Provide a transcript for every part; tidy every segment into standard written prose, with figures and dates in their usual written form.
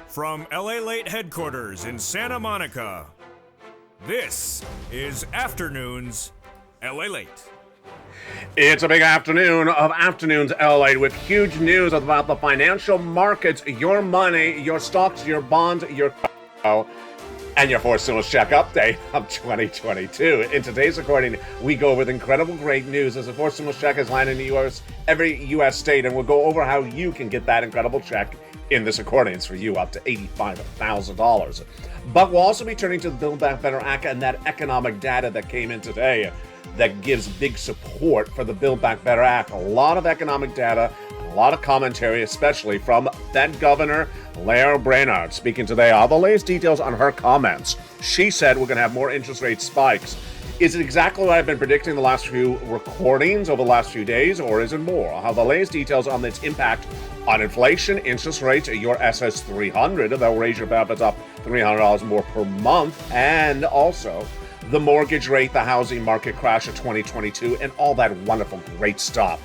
From LALATE headquarters in Santa Monica, this is Afternoons LALATE. It's a big afternoon of Afternoons LALATE with huge news about the financial markets, your money, your stocks, your bonds, your and your fourth stimulus check update of 2022. In today's recording, we go over the incredible great news as the fourth stimulus check has landed in the U.S., every U.S. state, and we'll go over how you can get that incredible check in this recording. It's for you up to $85,000. But we'll also be turning to the Build Back Better Act and that economic data that came in today that gives big support for the Build Back Better Act. A lot of economic data, a lot of commentary, especially from Fed Governor Lael Brainard, speaking today. All the latest details on her comments. She said we're going to have more interest rate spikes. Is it exactly what I've been predicting the last few recordings over the last few days, or is it more? I'll have the latest details on its impact on inflation, interest rates, your SS 300, that'll raise your benefits up $300 more per month, and also the mortgage rate, the housing market crash of 2022, and all that wonderful, great stuff.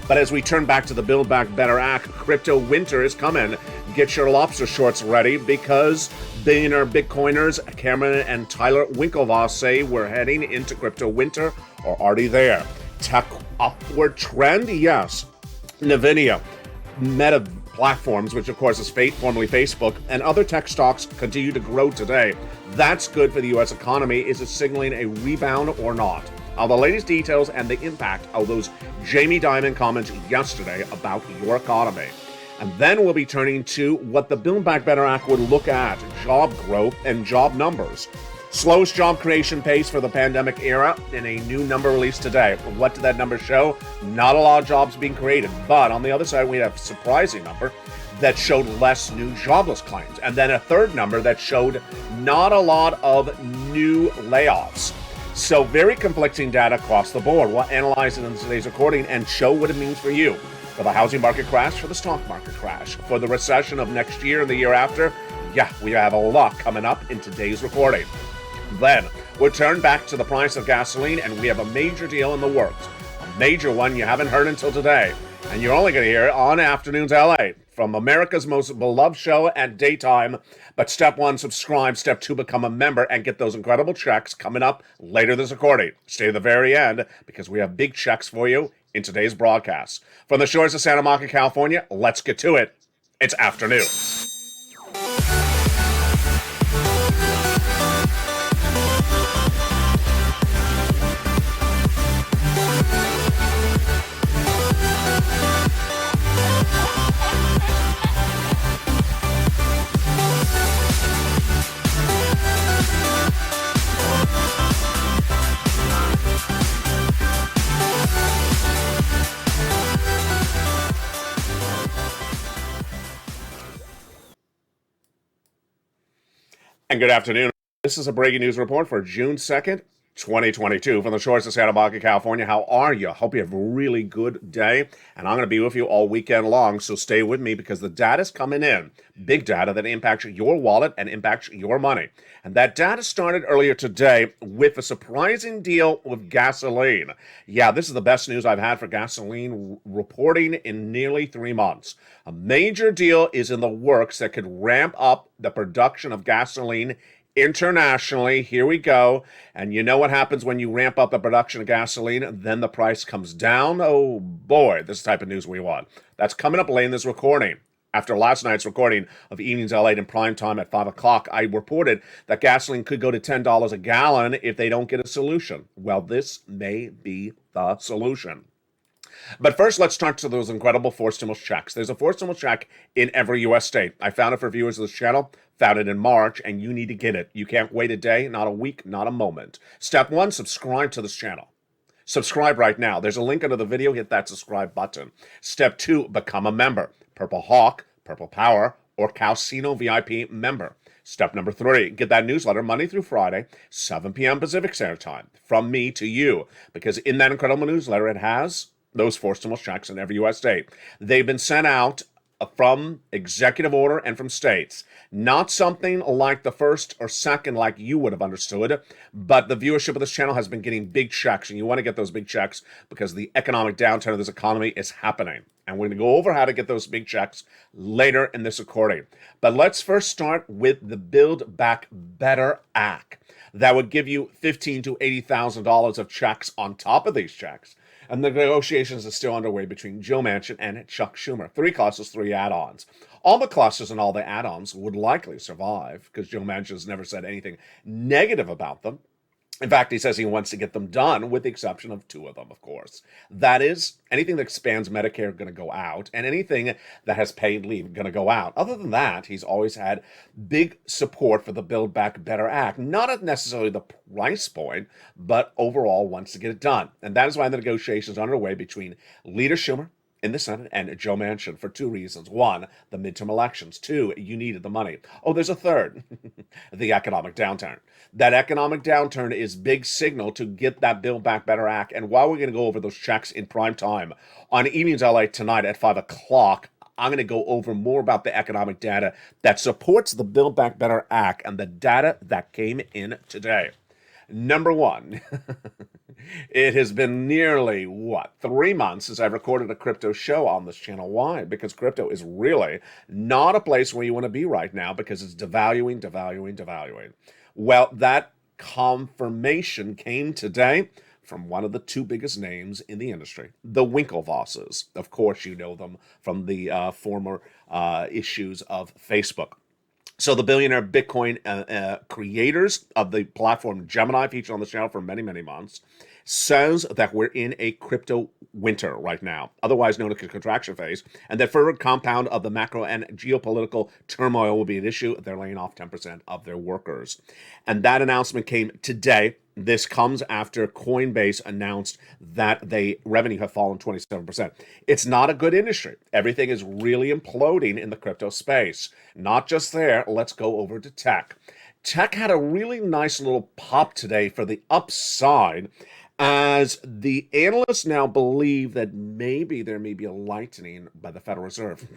But as we turn back to the Build Back Better Act, crypto winter is coming. Get your lobster shorts ready because billionaire Bitcoiners Cameron and Tyler Winklevoss say we're heading into crypto winter or already there. Tech upward trend? Yes. NVIDIA, Meta platforms, which of course is formerly Facebook, and other tech stocks continue to grow today. That's good for the U.S. economy. Is it signaling a rebound or not? All the latest details and the impact of those Jamie Dimon comments yesterday about your economy. And then we'll be turning to what the Build Back Better Act would look at, job growth and job numbers. Slowest job creation pace for the pandemic era in a new number released today. What did that number show? Not a lot of jobs being created, but on the other side we have a surprising number that showed less new jobless claims. And then a third number that showed not a lot of new layoffs. So very conflicting data across the board. We'll analyze it in today's recording and show what it means for you. For the housing market crash, for the stock market crash, for the recession of next year and the year after. Yeah, we have a lot coming up in today's recording. Then we'll turn back to the price of gasoline, and we have a major deal in the works. A major one you haven't heard until today. And you're only going to hear it on Afternoons LA from America's most beloved show at daytime. But step one, subscribe. Step two, become a member and get those incredible checks coming up later this recording. Stay to the very end because we have big checks for you in today's broadcast. From the shores of Santa Monica, California, let's get to it. It's afternoon. And good afternoon. This is a breaking news report for June 2nd, 2022 from the shores of Santa Monica, California. How are you? Hope you have a really good day. And I'm going to be with you all weekend long, so stay with me because the data's coming in. Big data that impacts your wallet and impacts your money. And that data started earlier today with a surprising deal with gasoline. Yeah, this is the best news I've had for gasoline reporting in nearly 3 months. A major deal is in the works that could ramp up the production of gasoline internationally. Here we go. And you know what happens when you ramp up the production of gasoline? Then the price comes down. Oh boy, this is the type of news we want. That's coming up late in this recording. After last night's recording of Evenings LA in prime time at 5 o'clock, I reported that gasoline could go to $10 a gallon if they don't get a solution. Well, this may be the solution. But first, let's turn to those incredible fourth stimulus checks. There's a fourth stimulus check in every U.S. state. I found it for viewers of this channel, found it in March, and you need to get it. You can't wait a day, not a week, not a moment. Step one, subscribe to this channel. Subscribe right now. There's a link under the video. Hit that subscribe button. Step two, become a member. Purple Hawk, Purple Power, or Calcino VIP member. Step number three, get that newsletter Monday through Friday, 7 p.m. Pacific Standard Time, from me to you. Because in that incredible newsletter, it has those four stimulus checks in every U.S. state. They've been sent out from executive order and from states. Not something like the first or second like you would have understood, but the viewership of this channel has been getting big checks, and you want to get those big checks because the economic downturn of this economy is happening. And we're going to go over how to get those big checks later in this recording. But let's first start with the Build Back Better Act. That would give you $15,000 to $80,000 of checks on top of these checks. And the negotiations are still underway between Joe Manchin and Chuck Schumer. 3 clusters, 3 add-ons. All the clusters and all the add-ons would likely survive because Joe Manchin has never said anything negative about them. In fact, he says he wants to get them done, with the exception of 2 of them, of course. That is, anything that expands Medicare going to go out, and anything that has paid leave going to go out. Other than that, he's always had big support for the Build Back Better Act. Not at necessarily the price point, but overall wants to get it done. And that is why the negotiations are underway between Leader Schumer in the Senate and Joe Manchin for 2 reasons. 1, the midterm elections. 2, you needed the money. Oh, there's a third, the economic downturn. That economic downturn is big signal to get that Build Back Better Act. And while we're going to go over those checks in prime time on Evenings LA tonight at 5 o'clock, I'm going to go over more about the economic data that supports the Build Back Better Act and the data that came in today. Number 1, it has been nearly, 3 months since I've recorded a crypto show on this channel. Why? Because crypto is really not a place where you want to be right now because it's devaluing. Well, that confirmation came today from one of the 2 biggest names in the industry, the Winklevosses. Of course, you know them from the former issues of Facebook. So the billionaire Bitcoin creators of the platform Gemini, featured on the channel for many, many months, says that we're in a crypto winter right now, otherwise known as a contraction phase, and that further compound of the macro and geopolitical turmoil will be an issue. They're laying off 10% of their workers. And that announcement came today. This comes after Coinbase announced that revenue have fallen 27%. It's not a good industry. Everything is really imploding in the crypto space. Not just there. Let's go over to tech. Tech had a really nice little pop today for the upside, as the analysts now believe that maybe there may be a lightening by the Federal Reserve.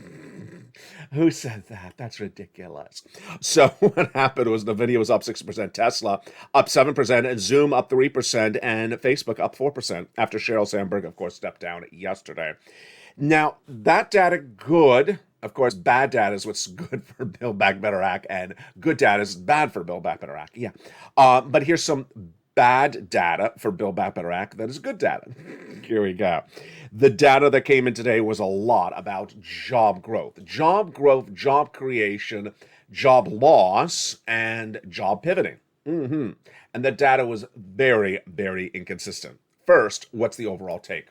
Who said that? That's ridiculous. So what happened was NVIDIA was up 6%, Tesla up 7%, Zoom up 3%, and Facebook up 4% after Sheryl Sandberg, of course, stepped down yesterday. Now, that data good. Of course, bad data is what's good for Build Back Better Act, and good data is bad for Build Back Better Act. Yeah. But here's some bad data for Build Back Better Act that is good data. Here we go. The data that came in today was a lot about job growth, job creation, job loss, and job pivoting. And the data was very, very inconsistent. First, what's the overall take?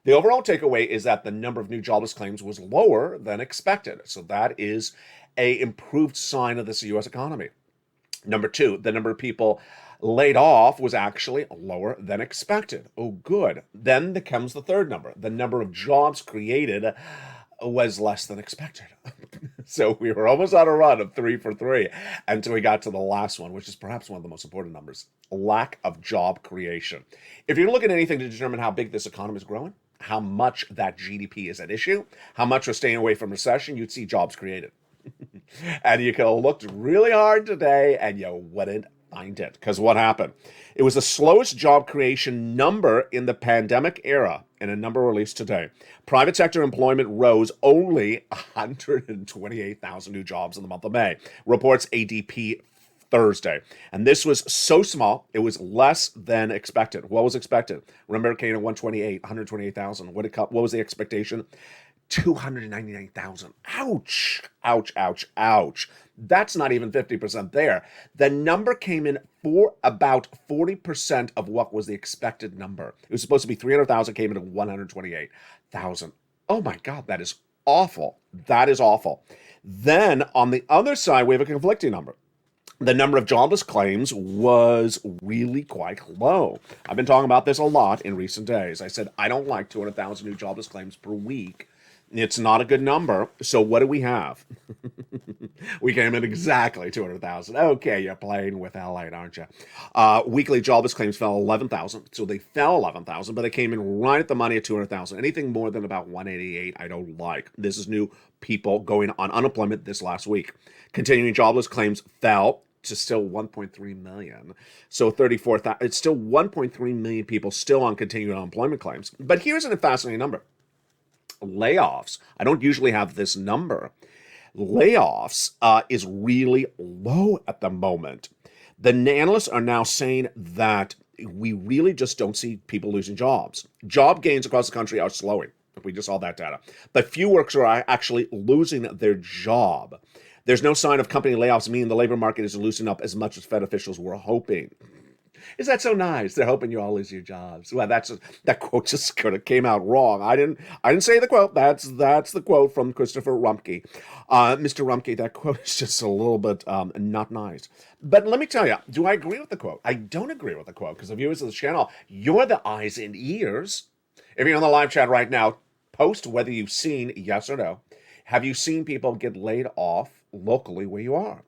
The overall takeaway is that the number of new jobless claims was lower than expected. So that is an improved sign of this U.S. economy. Number 2, the number of people laid off was actually lower than expected. Oh, good. Then comes the third number. The number of jobs created was less than expected. So we were almost on a run of 3 for 3 until we got to the last one, which is perhaps one of the most important numbers: lack of job creation. If you're looking at anything to determine how big this economy is growing, how much that GDP is at issue, how much we're staying away from recession, you'd see jobs created. And you could have looked really hard today and you wouldn't find it. Because what happened? It was the slowest job creation number in the pandemic era, in a number released today. Private sector employment rose only 128,000 new jobs in the month of May, reports ADP Thursday. And this was so small, it was less than expected. What was expected? Remember, it came at 128,000. What was the expectation? 299,000. Ouch, ouch, ouch, ouch. That's not even 50% there. The number came in for about 40% of what was the expected number. It was supposed to be 300,000, came in at 128,000. Oh my God, that is awful. That is awful. Then on the other side, we have a conflicting number. The number of jobless claims was really quite low. I've been talking about this a lot in recent days. I said, I don't like 200,000 new jobless claims per week. It's not a good number. So what do we have? We came in exactly 200,000. Okay, you're playing with LALATE, aren't you? Weekly jobless claims fell 11,000. So they fell 11,000, but they came in right at the money at 200,000. Anything more than about 188, I don't like. This is new people going on unemployment this last week. Continuing jobless claims fell to still 1.3 million. So 34,000. It's still 1.3 million people still on continuing unemployment claims. But here's a fascinating number. layoffs. I don't usually have this number. Layoffs is really low at the moment. The analysts are now saying that we really just don't see people losing jobs. Job gains across the country are slowing. We just saw that data. But few workers are actually losing their job. There's no sign of company layoffs, meaning the labor market is loosening up as much as Fed officials were hoping. Is that so nice? They're hoping you all lose your jobs. Well, that quote just kind of came out wrong. I didn't say the quote. That's the quote from Christopher Rumpke. Mr. Rumpke, that quote is just a little bit not nice. But let me tell you, do I agree with the quote? I don't agree with the quote because the viewers of the channel, you're the eyes and ears. If you're on the live chat right now, post whether you've seen, yes or no, have you seen people get laid off locally where you are?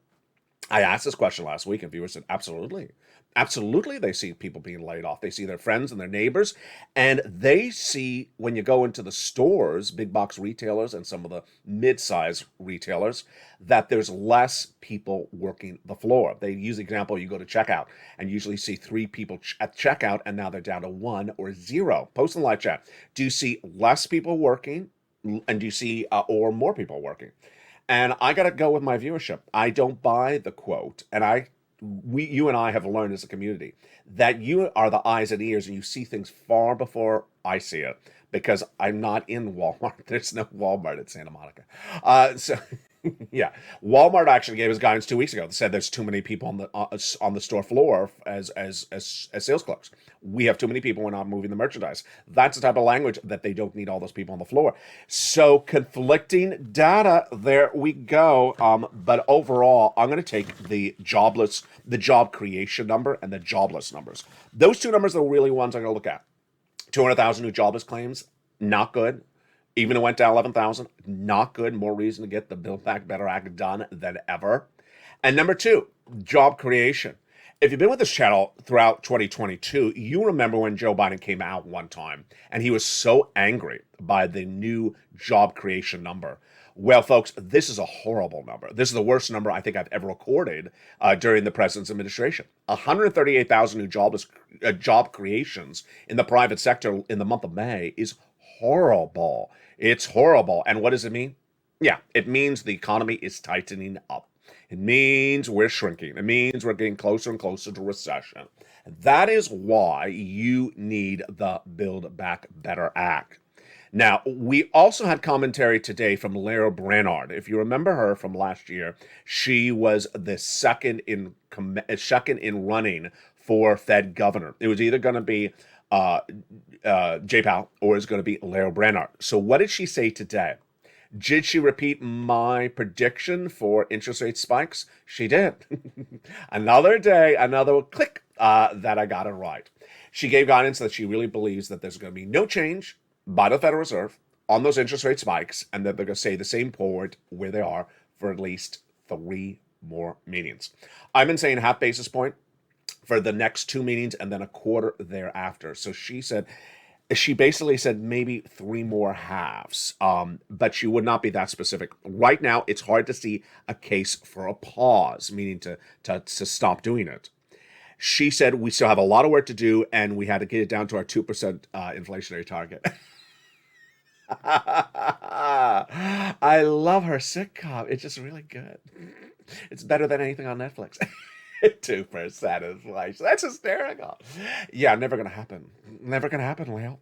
I asked this question last week and viewers said, absolutely. Absolutely, they see people being laid off. They see their friends and their neighbors, and they see when you go into the stores, big box retailers and some of the mid-size retailers, that there's less people working the floor. They use the example, you go to checkout and usually see 3 people at checkout, and now they're down to 1 or 0. Post in the live chat. Do you see less people working, and do you see or more people working? And I got to go with my viewership. I don't buy the quote, and you and I have learned as a community that you are the eyes and ears and you see things far before I see it because I'm not in Walmart. There's no Walmart at Santa Monica. Yeah, Walmart actually gave us guidance 2 weeks ago that said there's too many people on the store floor as sales clerks. We have too many people. We're not moving the merchandise. That's the type of language that they don't need all those people on the floor. So conflicting data. There we go. But overall, I'm going to take the job creation number and the jobless numbers. Those two numbers are the really ones I'm going to look at. 200,000 new jobless claims, not good. Even it went down 11,000, not good. More reason to get the Build Back Better Act done than ever. And number 2, job creation. If you've been with this channel throughout 2022, you remember when Joe Biden came out one time and he was so angry by the new job creation number. Well, folks, this is a horrible number. This is the worst number I think I've ever recorded during the president's administration. 138,000 new job creations in the private sector in the month of May is horrible. It's horrible. And what does it mean? Yeah, it means the economy is tightening up. It means we're shrinking. It means we're getting closer and closer to recession. And that is why you need the Build Back Better Act. Now, we also had commentary today from Lara Brannard. If you remember her from last year, she was the second in running for Fed governor. It was either going to be Jay Powell or is going to be Lara Brannard. So what did she say today? Did she repeat my prediction for interest rate spikes? She did. Another day, another click that I got it right. She gave guidance that she really believes that there's going to be no change by the Federal Reserve on those interest rate spikes and that they're going to stay the same forward where they are for at least 3 more meetings. I've been saying half basis point for the next 2 meetings and then a quarter thereafter. So she basically said maybe 3 more halves, but she would not be that specific. Right now, it's hard to see a case for a pause, meaning to stop doing it. She said we still have a lot of work to do and we had to get it down to our 2% inflationary target. I love her sitcom. It's just really good. It's better than anything on Netflix. 2% inflation. That's hysterical. Yeah, never going to happen. Never going to happen, Leo.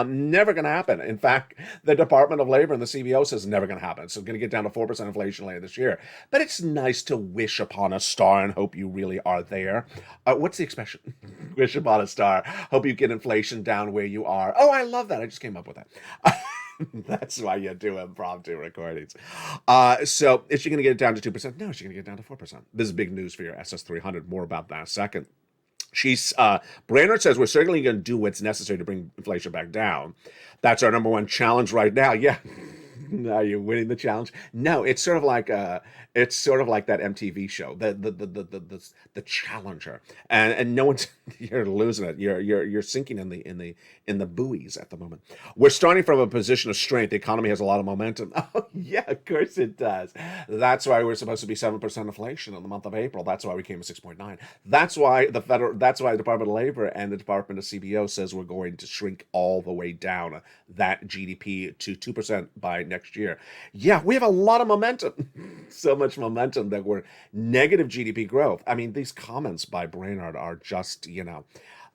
Never going to happen. In fact, the Department of Labor and the CBO says never going to happen. So it's going to get down to 4% inflation later this year. But it's nice to wish upon a star and hope you really are there. What's the expression? Wish upon a star. Hope you get inflation down where you are. Oh, I love that. I just came up with that. That's why you do impromptu recordings. So is she going to get it down to 2%? No, she's going to get it down to 4%. This is big news for your SS300. More about that in a second. Brainerd says we're certainly going to do what's necessary to bring inflation back down. That's our number one challenge right now. Yeah, Are you winning the challenge? No, it's sort of like that MTV show, the Challenger, and no one's you're losing it. You're sinking in the buoys at the moment. We're starting from a position of strength. The economy has a lot of momentum. Oh yeah, of course it does. That's why we're supposed to be 7% inflation in the month of April. That's why we came to 6.9. That's why the Department of Labor and the Department of CBO says we're going to shrink all the way down that GDP to 2% by next year. Yeah, we have a lot of momentum. So much momentum that we're negative GDP growth. I mean, these comments by Brainard are just,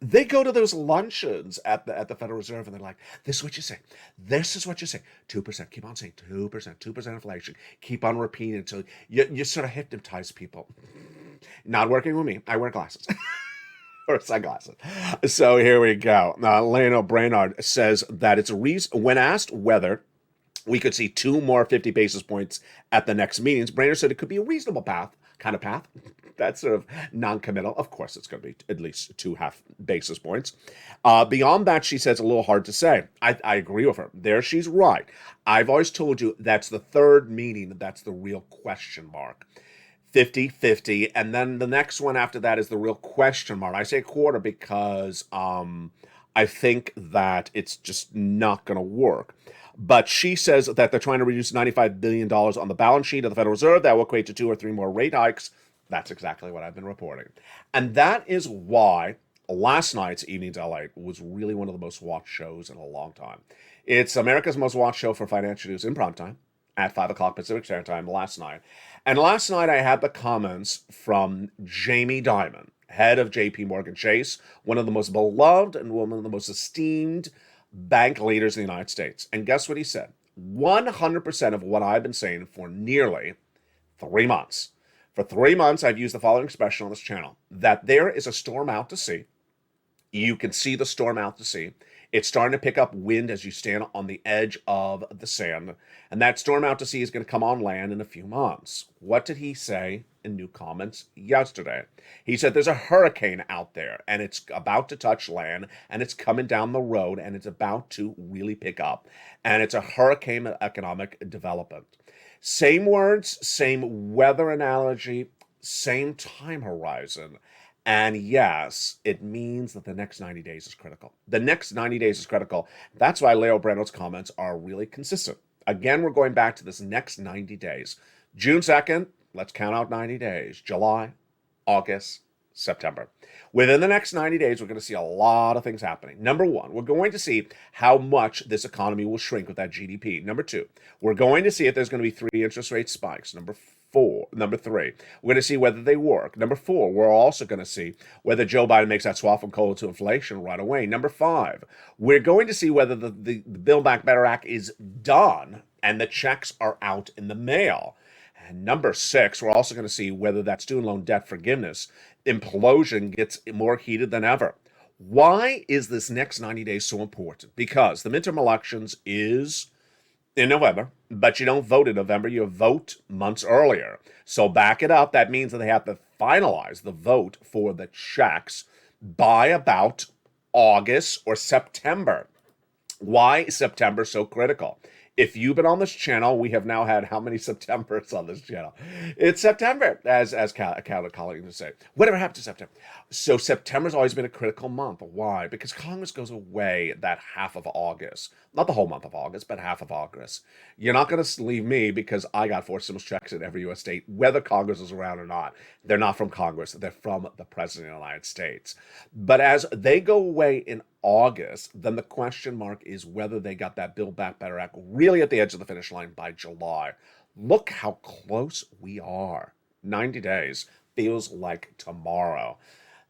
they go to those luncheons at the Federal Reserve and they're like, this is what you say. This is what you say. 2%. Keep on saying 2%, 2% inflation. Keep on repeating until you sort of hypnotize people. Not working with me. I wear glasses. Or sunglasses. So here we go. Lionel Brainard says that it's a reason, when asked whether we could see 2 more 50 basis points at the next meetings, Brainard said it could be a reasonable path. That's sort of non-committal. Of course, it's going to be at least 2.5 basis points. Beyond that, she says a little hard to say. I agree with her. There she's right. I've always told you that's the third meeting. That's the real question mark. 50-50, and then the next one after that is the real question mark. I say quarter because I think that it's just not going to work. But she says that they're trying to reduce $95 billion on the balance sheet of the Federal Reserve. That will equate to 2 or 3 more rate hikes. That's exactly what I've been reporting. And that is why last night's Evenings LA was really one of the most watched shows in a long time. It's America's most watched show for financial news in prime time at 5 o'clock Pacific Standard Time last night. And last night I had the comments from Jamie Dimon, head of JP Morgan Chase, one of the most beloved and one of the most esteemed bank leaders in the United States. And guess what he said? 100% of what I've been saying for nearly 3 months. For 3 months, I've used the following expression on this channel, that there is a storm out to sea. You can see the storm out to sea. It's starting to pick up wind as you stand on the edge of the sand. And that storm out to sea is going to come on land in a few months. What did he say in new comments yesterday? He said there's a hurricane out there and it's about to touch land and it's coming down the road and it's about to really pick up. And it's a hurricane economic development. Same words, same weather analogy, same time horizon. And yes, it means that the next 90 days is critical. The next 90 days is critical. That's why Leo Brandon's comments are really consistent. Again, we're going back to this next 90 days. June 2nd, let's count out 90 days. July, August, September. Within the next 90 days, we're going to see a lot of things happening. Number one, we're going to see how much this economy will shrink with that GDP. Number two, we're going to see if there's going to be 3 interest rate spikes. Number 3, we're going to see whether they work. Number 4, we're also going to see whether Joe Biden makes that swap from coal to inflation right away. Number 5, we're going to see whether the Build Back Better Act is done and the checks are out in the mail. And number 6, we're also going to see whether that student loan debt forgiveness implosion gets more heated than ever. Why is this next 90 days so important? Because the midterm elections is in November, but you don't vote in November, you vote months earlier. So back it up. That means that they have to finalize the vote for the checks by about August or September. Why is September so critical? If you've been on this channel, we have now had how many Septembers on this channel? It's September, as colleagues would say. Whatever happened to September? So September's always been a critical month. Why? Because Congress goes away that half of August. Not the whole month of August, but half of August. You're not going to leave me because I got 4 stimulus checks in every U.S. state, whether Congress is around or not. They're not from Congress. They're from the President of the United States. But as they go away in August, then the question mark is whether they got that Build Back Better Act really at the edge of the finish line by July. Look how close we are. 90 days feels like tomorrow.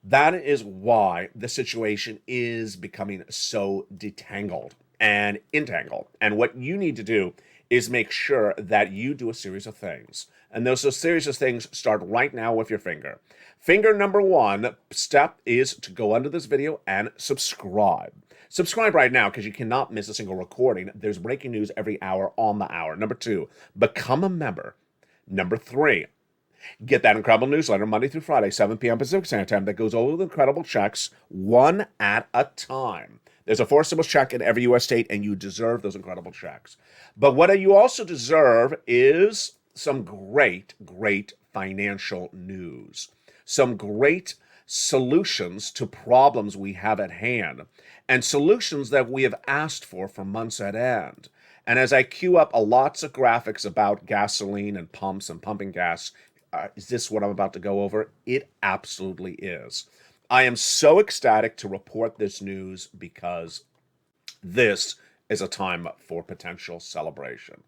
That is why the situation is becoming so detangled and entangled. And what you need to do is make sure that you do a series of things. And those series of things start right now with your finger. Finger number 1 step is to go under this video and subscribe. Subscribe right now because you cannot miss a single recording. There's breaking news every hour on the hour. Number 2, become a member. Number 3, get that incredible newsletter Monday through Friday, 7 p.m. Pacific Standard Time that goes over the incredible checks one at a time. There's a fourth stimulus check in every U.S. state, and you deserve those incredible checks. But what you also deserve is some great, great financial news, some great solutions to problems we have at hand, and solutions that we have asked for months at end. And as I queue up lots of graphics about gasoline and pumps and pumping gas, is this what I'm about to go over? It absolutely is. I am so ecstatic to report this news because this is a time for potential celebration.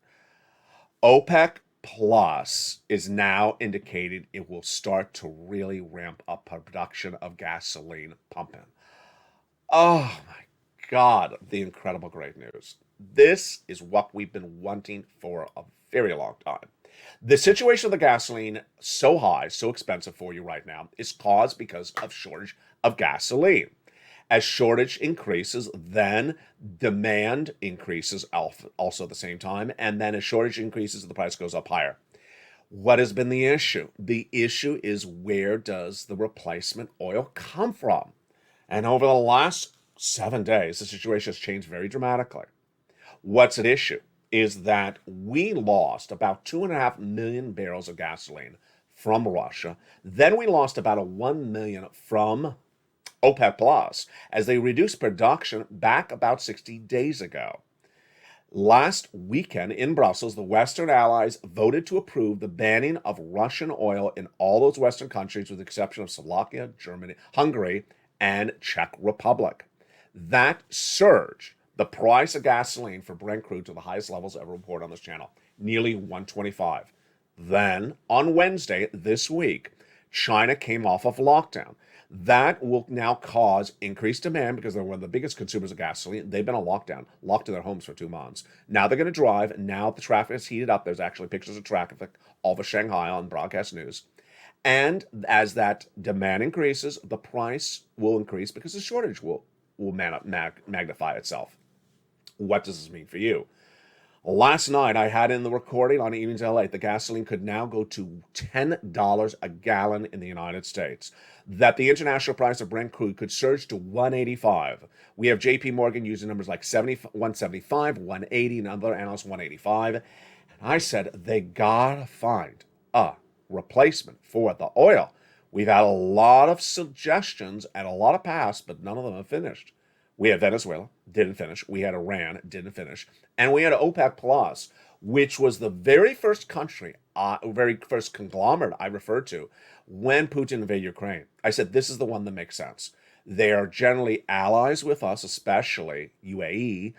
OPEC Plus is now indicating it will start to really ramp up production of gasoline pumping. Oh my God, the incredible great news. This is what we've been wanting for a very long time. The situation of the gasoline so high, so expensive for you right now is caused because of shortage of gasoline. As shortage increases, then demand increases also at the same time, and then as shortage increases, the price goes up higher. What has been the issue? The issue is, where does the replacement oil come from? And over the last 7 days, the situation has changed very dramatically. What's at issue is that we lost about 2.5 million barrels of gasoline from Russia. Then we lost about 1 million from OPEC Plus as they reduced production back about 60 days ago. Last weekend in Brussels, the Western allies voted to approve the banning of Russian oil in all those Western countries, with the exception of Slovakia, Germany, Hungary, and Czech Republic. That surged the price of gasoline for Brent crude to the highest levels ever reported on this channel, nearly 125. Then, on Wednesday this week, China came off of lockdown. That will now cause increased demand because they're one of the biggest consumers of gasoline. They've been on lockdown, locked in their homes for 2 months. Now they're going to drive. Now the traffic is heated up. There's actually pictures of traffic all over Shanghai on broadcast news. And as that demand increases, the price will increase because the shortage will magnify itself. What does this mean for you? Last night, I had in the recording on Evenings LA, the gasoline could now go to $10 a gallon in the United States. That the international price of Brent crude could surge to $185. We have JP Morgan using numbers like 175, 180, and other analysts 185. And I said, they gotta find a replacement for the oil. We've had a lot of suggestions and a lot of paths, but none of them have finished. We had Venezuela, didn't finish. We had Iran, didn't finish. And we had OPEC Plus, which was the very first country, very first conglomerate I referred to when Putin invaded Ukraine. I said, this is the one that makes sense. They are generally allies with us, especially UAE.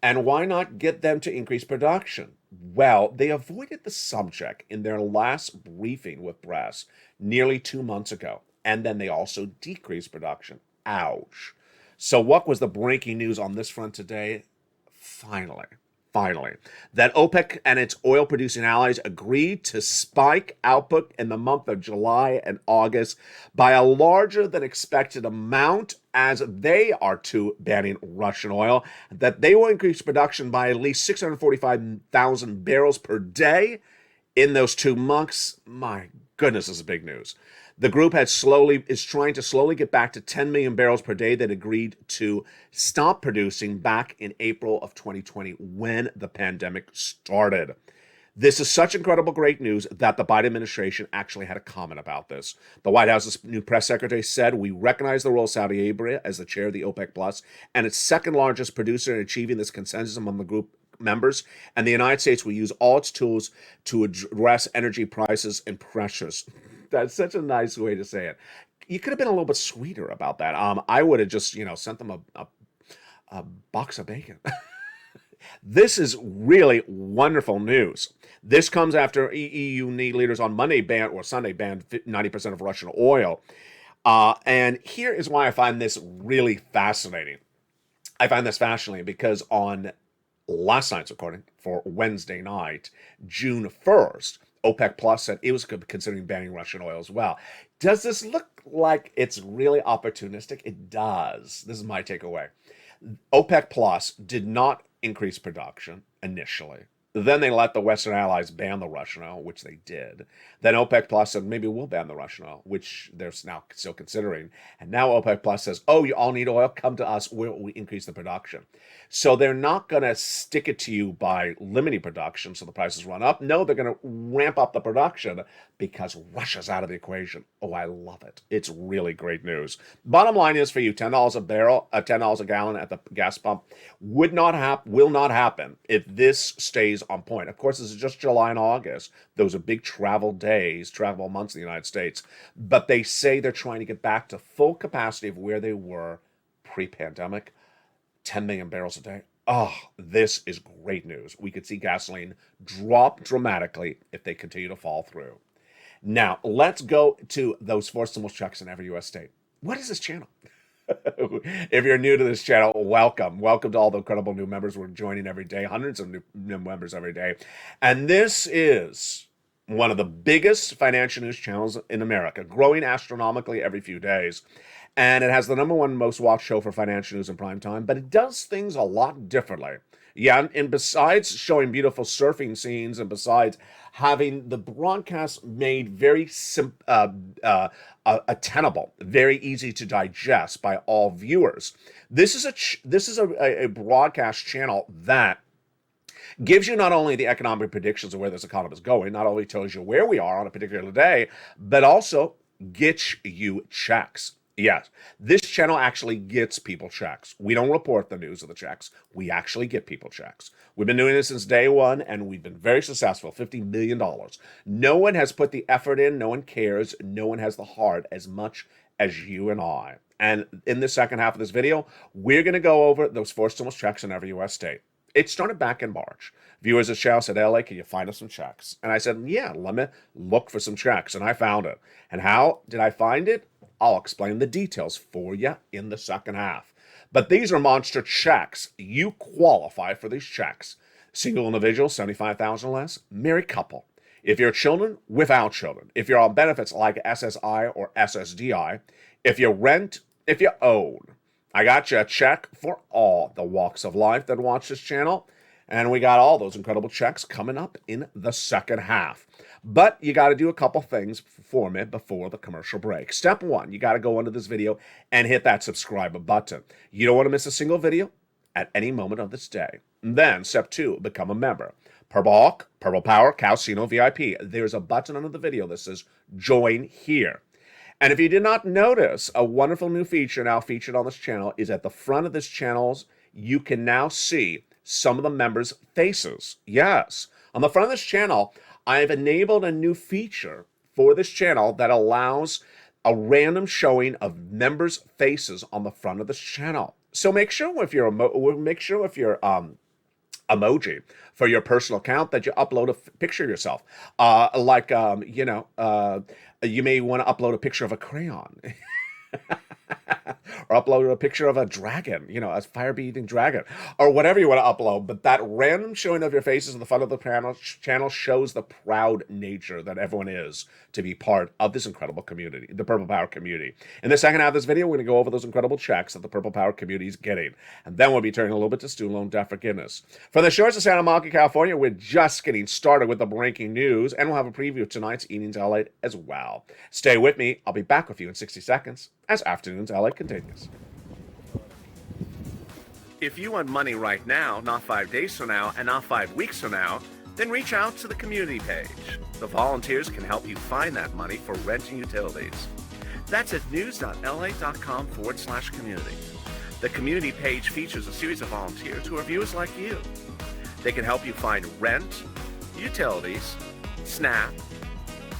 And why not get them to increase production? Well, they avoided the subject in their last briefing with press nearly 2 months ago. And then they also decreased production. Ouch. So what was the breaking news on this front today? Finally, that OPEC and its oil-producing allies agreed to spike output in the month of July and August by a larger than expected amount, as they are too banning Russian oil, that they will increase production by at least 645,000 barrels per day in those 2 months. My goodness, this is big news. The group is trying to slowly get back to 10 million barrels per day that agreed to stop producing back in April of 2020 when the pandemic started. This is such incredible great news that the Biden administration actually had a comment about this. The White House's new press secretary said, "We recognize the role of Saudi Arabia as the chair of the OPEC Plus and its second largest producer in achieving this consensus among the group members, and the United States will use all its tools to address energy prices and pressures." That's such a nice way to say it. You could have been a little bit sweeter about that. I would have just, sent them a box of bacon. This is really wonderful news. This comes after EU leaders on Sunday banned 90% of Russian oil. And here is why I find this really fascinating. I find this fascinating because on last night's recording for Wednesday night, June 1st, OPEC Plus said it was considering banning Russian oil as well. Does this look like it's really opportunistic? It does. This is my takeaway. OPEC Plus did not increase production initially. Then they let the Western allies ban the Russian oil, which they did. Then OPEC Plus said, maybe we'll ban the Russian oil, which they're now still considering. And now OPEC Plus says, oh, you all need oil? Come to us. We increase the production. So they're not going to stick it to you by limiting production so the prices run up. No, they're going to ramp up the production because Russia's out of the equation. Oh, I love it. It's really great news. Bottom line is for you, $10 a barrel, $10 a gallon at the gas pump will not happen if this stays on point. Of course, this is just July and August. Those are big travel months in the United States. But they say they're trying to get back to full capacity of where they were pre-pandemic, 10 million barrels a day. Oh, this is great news. We could see gasoline drop dramatically if they continue to fall through. Now, let's go to those 4 stimulus checks in every U.S. state. What is this channel? If you're new to this channel, welcome. Welcome to all the incredible new members we're joining every day, hundreds of new members every day. And this is one of the biggest financial news channels in America, growing astronomically every few days. And it has the #1 most watched show for financial news in prime time, but it does things a lot differently. Yeah, and besides showing beautiful surfing scenes and besides having the broadcast made very attainable, very easy to digest by all viewers, this is a broadcast channel that gives you not only the economic predictions of where this economy is going, not only tells you where we are on a particular day, but also gets you checks. Yes, this channel actually gets people checks. We don't report the news of the checks. We actually get people checks. We've been doing this since day one, and we've been very successful, $50 million. No one has put the effort in. No one cares. No one has the heart as much as you and I. And in the second half of this video, we're going to go over those 4 stimulus checks in every U.S. state. It started back in March. Viewers of the show said, LA, can you find us some checks? And I said, yeah, let me look for some checks. And I found it. And how did I find it? I'll explain the details for you in the second half. But these are monster checks. You qualify for these checks. Single individual, $75,000 or less. Married couple. If you're children, without children. If you're on benefits like SSI or SSDI. If you rent, if you own. I got you a check for all the walks of life that watch this channel. And we got all those incredible checks coming up in the second half. But you got to do a couple things for me before the commercial break. Step 1, you got to go under this video and hit that subscribe button. You don't want to miss a single video at any moment of this day. And then step 2, become a member. Purple Hawk, Purple Power, Calcino VIP. There's a button under the video that says join here. And if you did not notice, a wonderful new feature now featured on this channel is at the front of this channel, you can now see some of the members' faces. Yes, on the front of this channel, I've enabled a new feature for this channel that allows a random showing of members' faces on the front of this channel. So make sure if you're emoji for your personal account that you upload a picture of yourself. You may want to upload a picture of a crayon. Or upload a picture of a dragon, a fire-breathing dragon, or whatever you want to upload. But that random showing of your faces in the front of the channel shows the proud nature that everyone is to be part of this incredible community, the Purple Power community. In the second half of this video, we're going to go over those incredible checks that the Purple Power community is getting. And then we'll be turning a little bit to student loan debt forgiveness. From the shores of Santa Monica, California, we're just getting started with the breaking news, and we'll have a preview of tonight's Evenings LA as well. Stay with me. I'll be back with you in 60 seconds as Afternoons LA continues. If you want money right now, not 5 days from now, and not 5 weeks from now, then reach out to the community page. The volunteers can help you find that money for rent and utilities. That's at news.la.com/community. The community page features a series of volunteers who are viewers like you. They can help you find rent, utilities, SNAP,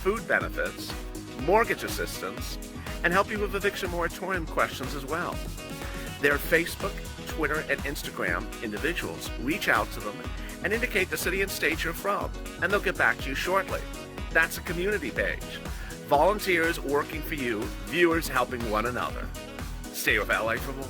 food benefits, mortgage assistance, and help you with eviction moratorium questions as well. Their Facebook, Twitter, and Instagram individuals reach out to them and indicate the city and state you're from, and they'll get back to you shortly. That's a community page. Volunteers working for you, viewers helping one another. Stay with LA for more.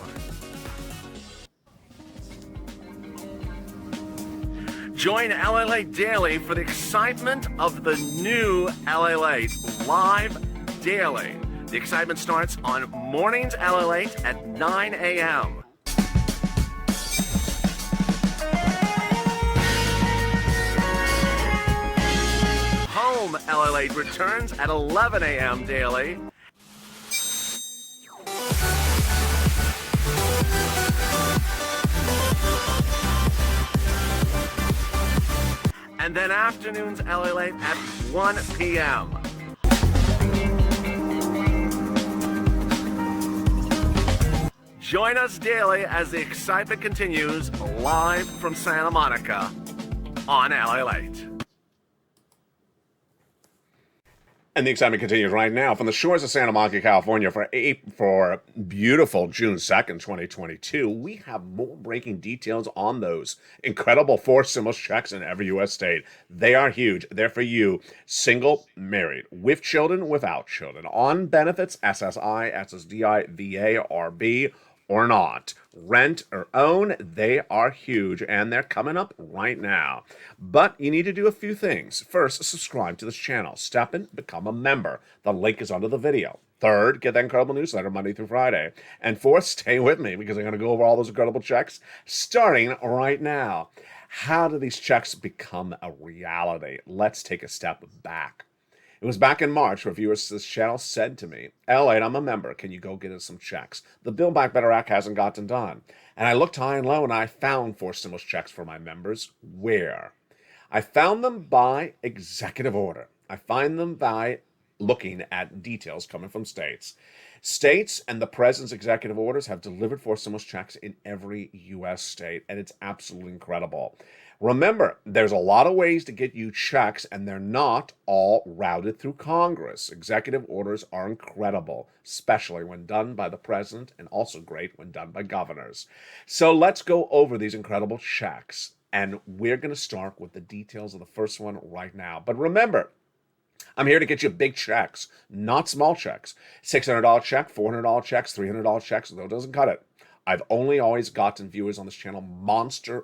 Join LALATE daily for the excitement of the new LALATE live daily. The excitement starts on mornings LALATE at 9 a.m. LALATE returns at 11 a.m. daily. And then afternoons LALATE at 1 p.m. Join us daily as the excitement continues live from Santa Monica on LALATE. And the excitement continues right now from the shores of Santa Monica, California for beautiful June 2nd, 2022. We have more breaking details on those incredible 4 stimulus checks in every U.S. state. They are huge. They're for you, single, married, with children, without children, on benefits, SSI, SSDI, VA, RB, or not. Rent or own, they are huge, and they're coming up right now. But you need to do a few things. First, subscribe to this channel. Step in, become a member. The link is under the video. Third, get that incredible newsletter Monday through Friday. And fourth, stay with me because I'm going to go over all those incredible checks starting right now. How do these checks become a reality? Let's take a step back. It was back in March where viewers to this channel said to me, LALATE, I'm a member. Can you go get us some checks? The Build Back Better Act hasn't gotten done. And I looked high and low and I found 4 stimulus checks for my members. Where? I found them by executive order. I find them by looking at details coming from states. States and the president's executive orders have delivered 4 stimulus checks in every U.S. state, and it's absolutely incredible. Remember, there's a lot of ways to get you checks, and they're not all routed through Congress. Executive orders are incredible, especially when done by the president, and also great when done by governors. So let's go over these incredible checks, and we're going to start with the details of the first one right now. But remember, I'm here to get you big checks, not small checks. $600 check, $400 checks, $300 checks, though it doesn't cut it. I've only always gotten viewers on this channel monster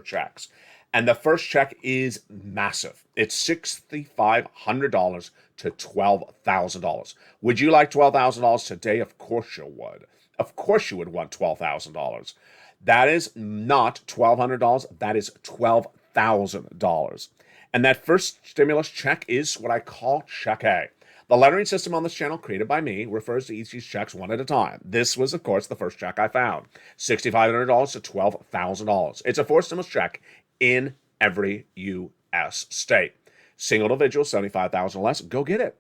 checks. And the first check is massive. It's $6,500 to $12,000. Would you like $12,000 today? Of course you would. Of course you would want $12,000. That is not $1,200. That is $12,000. And that first stimulus check is what I call Check A. The lettering system on this channel, created by me, refers to each of these checks one at a time. This was, of course, the first check I found. $6,500 to $12,000. It's a 4 stimulus check in every U.S. state. Single individual, $75,000 or less, go get it.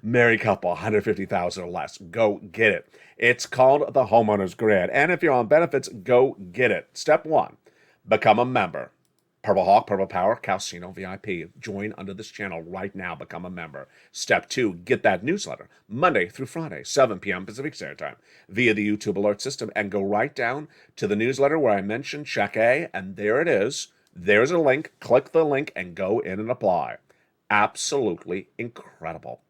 Married couple, $150,000 or less, go get it. It's called the Homeowners Grid. And if you're on benefits, go get it. Step 1, become a member. Purple Hawk, Purple Power, Calcino VIP. Join under this channel right now. Become a member. Step 2, get that newsletter Monday through Friday, 7 p.m. Pacific Standard Time via the YouTube alert system, and go right down to the newsletter where I mentioned Check A, and there it is. There's a link. Click the link and go in and apply. Absolutely incredible.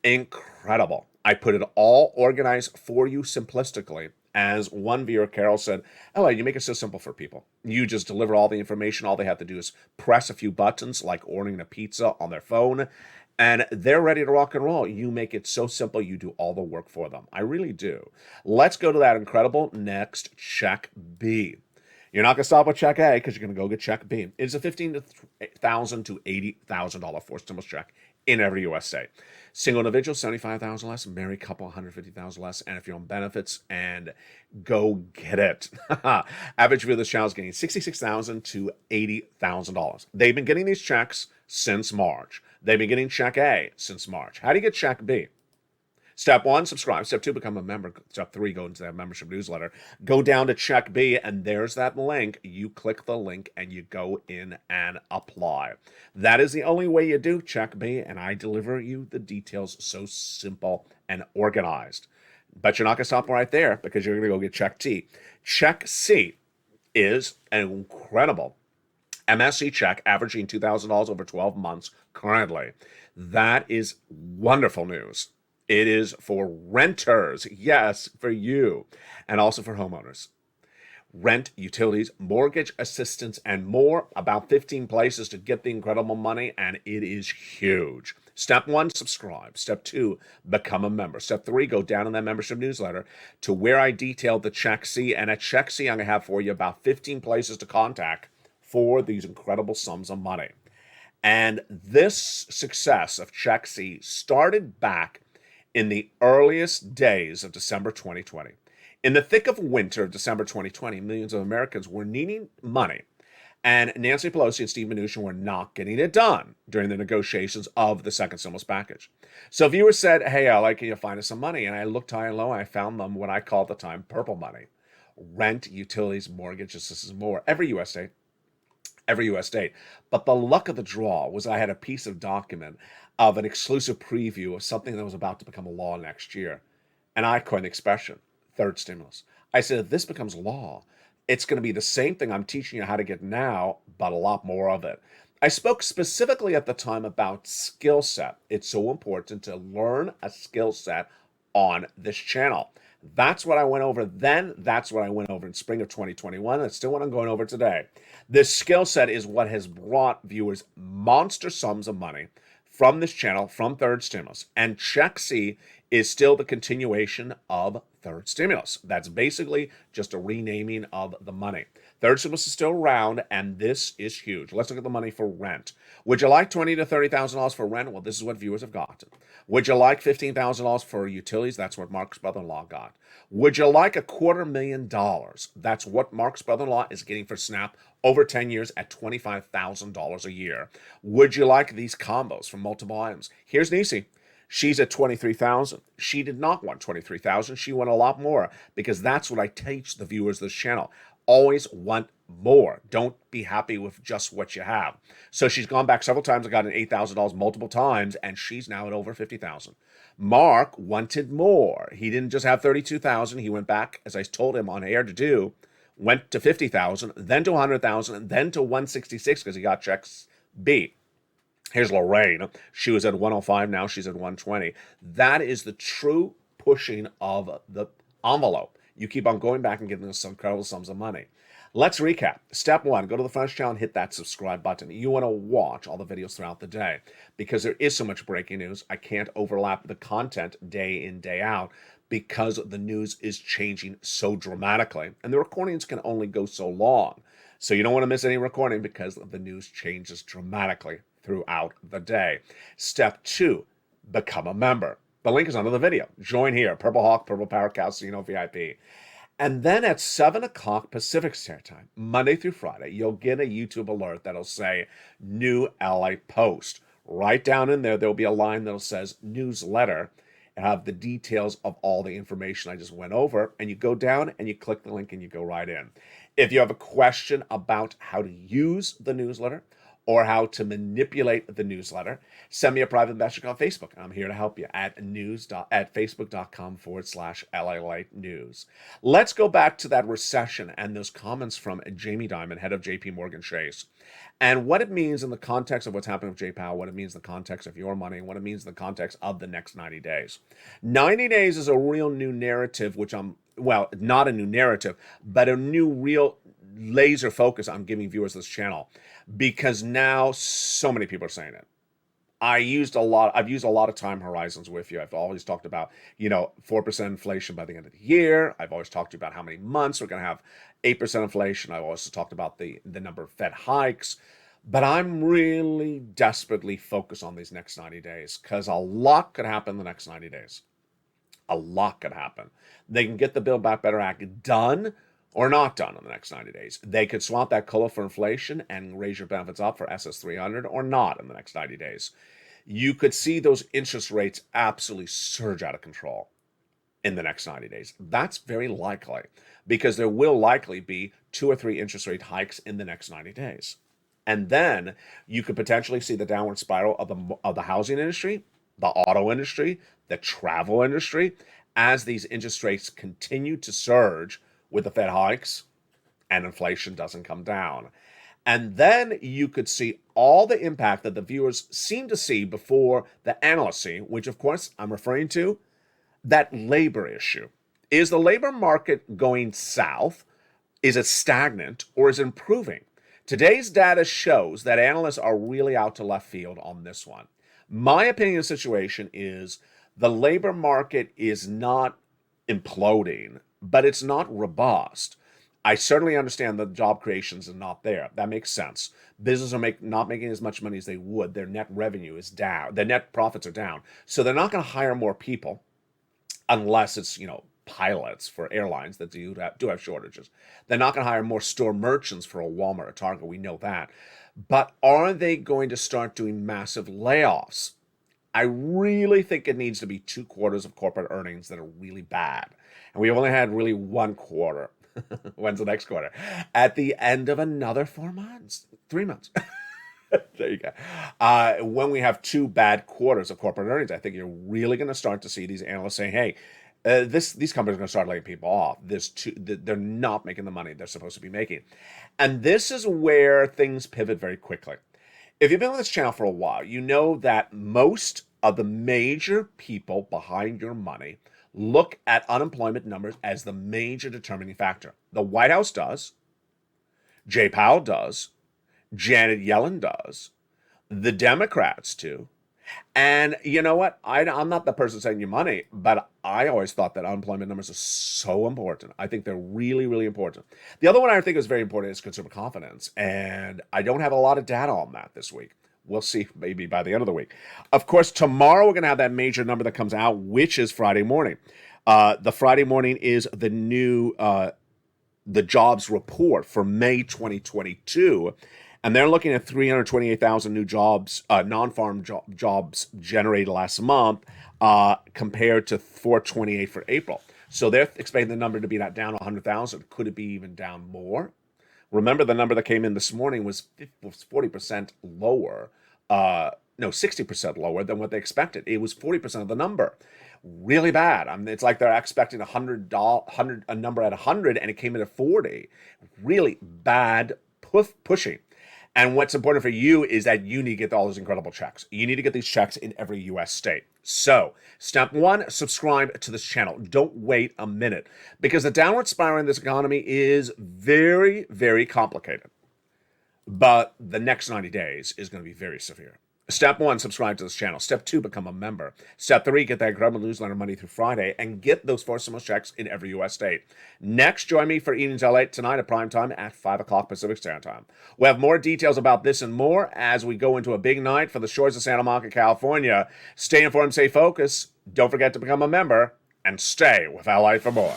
Incredible. I put it all organized for you simplistically. As one viewer, Carol, said, LA, you make it so simple for people. You just deliver all the information. All they have to do is press a few buttons, like ordering a pizza on their phone, and they're ready to rock and roll. You make it so simple. You do all the work for them. I really do. Let's go to that incredible next Check B. You're not going to stop with Check A because you're going to go get Check B. It's a $15,000 to $80,000 4 stimulus check in every U.S. state. Single individual, $75,000 less. Married couple, $150,000 less. And if you're on benefits, and go get it. Average view of this channel is getting $66,000 to $80,000. They've been getting these checks since March. They've been getting Check A since March. How do you get Check B? Step 1, subscribe. Step 2, become a member. Step 3, go into that membership newsletter. Go down to Check B, and there's that link. You click the link, and you go in and apply. That is the only way you do Check B, and I deliver you the details so simple and organized. But you're not going to stop right there because you're going to go get Check T. Check C is an incredible MSc check averaging $2,000 over 12 months currently. That is wonderful news. It is for renters, yes, for you, and also for homeowners. Rent, utilities, mortgage assistance, and more. About 15 places to get the incredible money, and it is huge. Step 1, subscribe. Step 2, become a member. Step 3, go down in that membership newsletter to where I detailed the Check C. And at Check C, I'm going to have for you about 15 places to contact for these incredible sums of money. And this success of Msc started back in the earliest days of December 2020. In the thick of winter of December 2020, millions of Americans were needing money, and Nancy Pelosi and Steve Mnuchin were not getting it done during the negotiations of the second stimulus package. So viewers said, hey, I like you, find us some money. And I looked high and low, and I found them what I call at the time purple money. Rent, utilities, mortgages, this is more. Every U.S. state. But the luck of the draw was I had a piece of document of an exclusive preview of something that was about to become a law next year. And I coined the expression, third stimulus. I said, if this becomes law, it's going to be the same thing I'm teaching you how to get now, but a lot more of it. I spoke specifically at the time about skill set. It's so important to learn a skill set on this channel. That's what I went over then. That's what I went over in spring of 2021. That's still what I'm going over today. This skill set is what has brought viewers monster sums of money from this channel, from third stimulus. And Msc is still the continuation of third stimulus. That's basically just a renaming of the money. Third stimulus is still around, and this is huge. Let's look at the money for rent. Would you like $20,000 to $30,000 for rent? Well, this is what viewers have gotten. Would you like $15,000 for utilities? That's what Mark's brother-in-law got. Would you like $250,000? That's what Mark's brother-in-law is getting for SNAP over 10 years at $25,000 a year. Would you like these combos from multiple items? Here's Nisi. She's at $23,000. She did not want $23,000. She wanted a lot more, because that's what I teach the viewers of this channel. Always want more. Don't be happy with just what you have. So she's gone back several times and gotten $8,000 multiple times, and she's now at over $50,000. Mark wanted more. He didn't just have $32,000. He went back, as I told him on air to do, went to $50,000, then to $100,000, and then to $166 because he got checks B. Here's Lorraine. She was at 105. Now she's at 120. That is the true pushing of the envelope. You keep on going back and giving us some incredible sums of money. Let's recap. Step one, go to the front channel and hit that subscribe button. You want to watch all the videos throughout the day because there is so much breaking news. I can't overlap the content day in, day out because the news is changing so dramatically. And the recordings can only go so long. So you don't want to miss any recording because the news changes dramatically throughout the day. Step two, become a member. The link is under the video. Join here, Purple Hawk, Purple Power Casino VIP. And then at 7 o'clock Pacific Standard Time, Monday through Friday, you'll get a YouTube alert that'll say new LA post. Right down in there, there'll be a line that'll says newsletter and have the details of all the information I just went over. And you go down and you click the link and you go right in. If you have a question about how to use the newsletter or how to manipulate the newsletter, send me a private message on Facebook. I'm here to help you at facebook.com/LALATE news. Let's go back to that recession and those comments from Jamie Dimon, head of JP Morgan Chase, and what it means in the context of what's happening with JPOW, what it means in the context of your money, and what it means in the context of the next 90 days. 90 days is a real new narrative, well, not a new narrative, but a new real laser focus I'm giving viewers of this channel, because now so many people are saying it. I've used a lot of time horizons with you. I've always talked about, 4% inflation by the end of the year. I've always talked to you about how many months we're going to have 8% inflation. I've also talked about the number of Fed hikes. But I'm really desperately focused on these next 90 days because a lot could happen in the next 90 days. A lot could happen. They can get the Build Back Better Act done or not done in the next 90 days. They could swap that COLA for inflation and raise your benefits up for SS300 or not in the next 90 days. You could see those interest rates absolutely surge out of control in the next 90 days. That's very likely because there will likely be 2 or 3 interest rate hikes in the next 90 days. And then you could potentially see the downward spiral of the housing industry, the auto industry, the travel industry, as these interest rates continue to surge with the Fed hikes and inflation doesn't come down. And then you could see all the impact that the viewers seem to see before the analysts see, which of course I'm referring to that labor issue. Is the labor market going south? Is it stagnant or is it improving? Today's data shows that analysts are really out to left field on this one. My opinion of the situation is the labor market is not imploding, but it's not robust. I certainly understand the job creations are not there. That makes sense. Businesses are not making as much money as they would. Their net revenue is down. Their net profits are down. So they're not going to hire more people unless it's, pilots for airlines that do have shortages. They're not going to hire more store merchants for a Walmart or Target. We know that. But are they going to start doing massive layoffs? I really think it needs to be 2 quarters of corporate earnings that are really bad. And we've only had really 1 quarter. When's the next quarter? At the end of another 4 months, 3 months. There you go. When we have 2 bad quarters of corporate earnings, I think you're really going to start to see these analysts saying, hey, these companies are going to start laying people off. They're not making the money they're supposed to be making. And this is where things pivot very quickly. If you've been on this channel for a while, you know that most of the major people behind your money look at unemployment numbers as the major determining factor. The White House does. Jay Powell does. Janet Yellen does. The Democrats do. And you know what? I'm not the person sending you money, but I always thought that unemployment numbers are so important. I think they're really, really important. The other one I think is very important is consumer confidence. And I don't have a lot of data on that this week. We'll see maybe by the end of the week. Of course, tomorrow we're going to have that major number that comes out, which is Friday morning. The Friday morning is the new the jobs report for May 2022. And they're looking at 328,000 new jobs, non-farm jobs generated last month compared to 428 for April. So they're expecting the number to be down 100,000. Could it be even down more? Remember, the number that came in this morning was 40% lower. 60% lower than what they expected. It was 40% of the number. Really bad. I mean, it's like they're expecting a number at 100, and it came in at 40. Really bad pushing. And what's important for you is that you need to get all those incredible checks. You need to get these checks in every U.S. state. So, step 1, subscribe to this channel. Don't wait a minute, because the downward spiral in this economy is very, very complicated. But the next 90 days is going to be very severe. Step 1, subscribe to this channel. Step 2, become a member. Step 3, get that incredible newsletter Monday through Friday and get those 4 stimulus checks in every U.S. state. Next, join me for Evenings LALATE tonight at prime time at 5 o'clock Pacific Standard Time. We'll have more details about this and more as we go into a big night for the shores of Santa Monica, California. Stay informed, stay focused. Don't forget to become a member and stay with LA for more.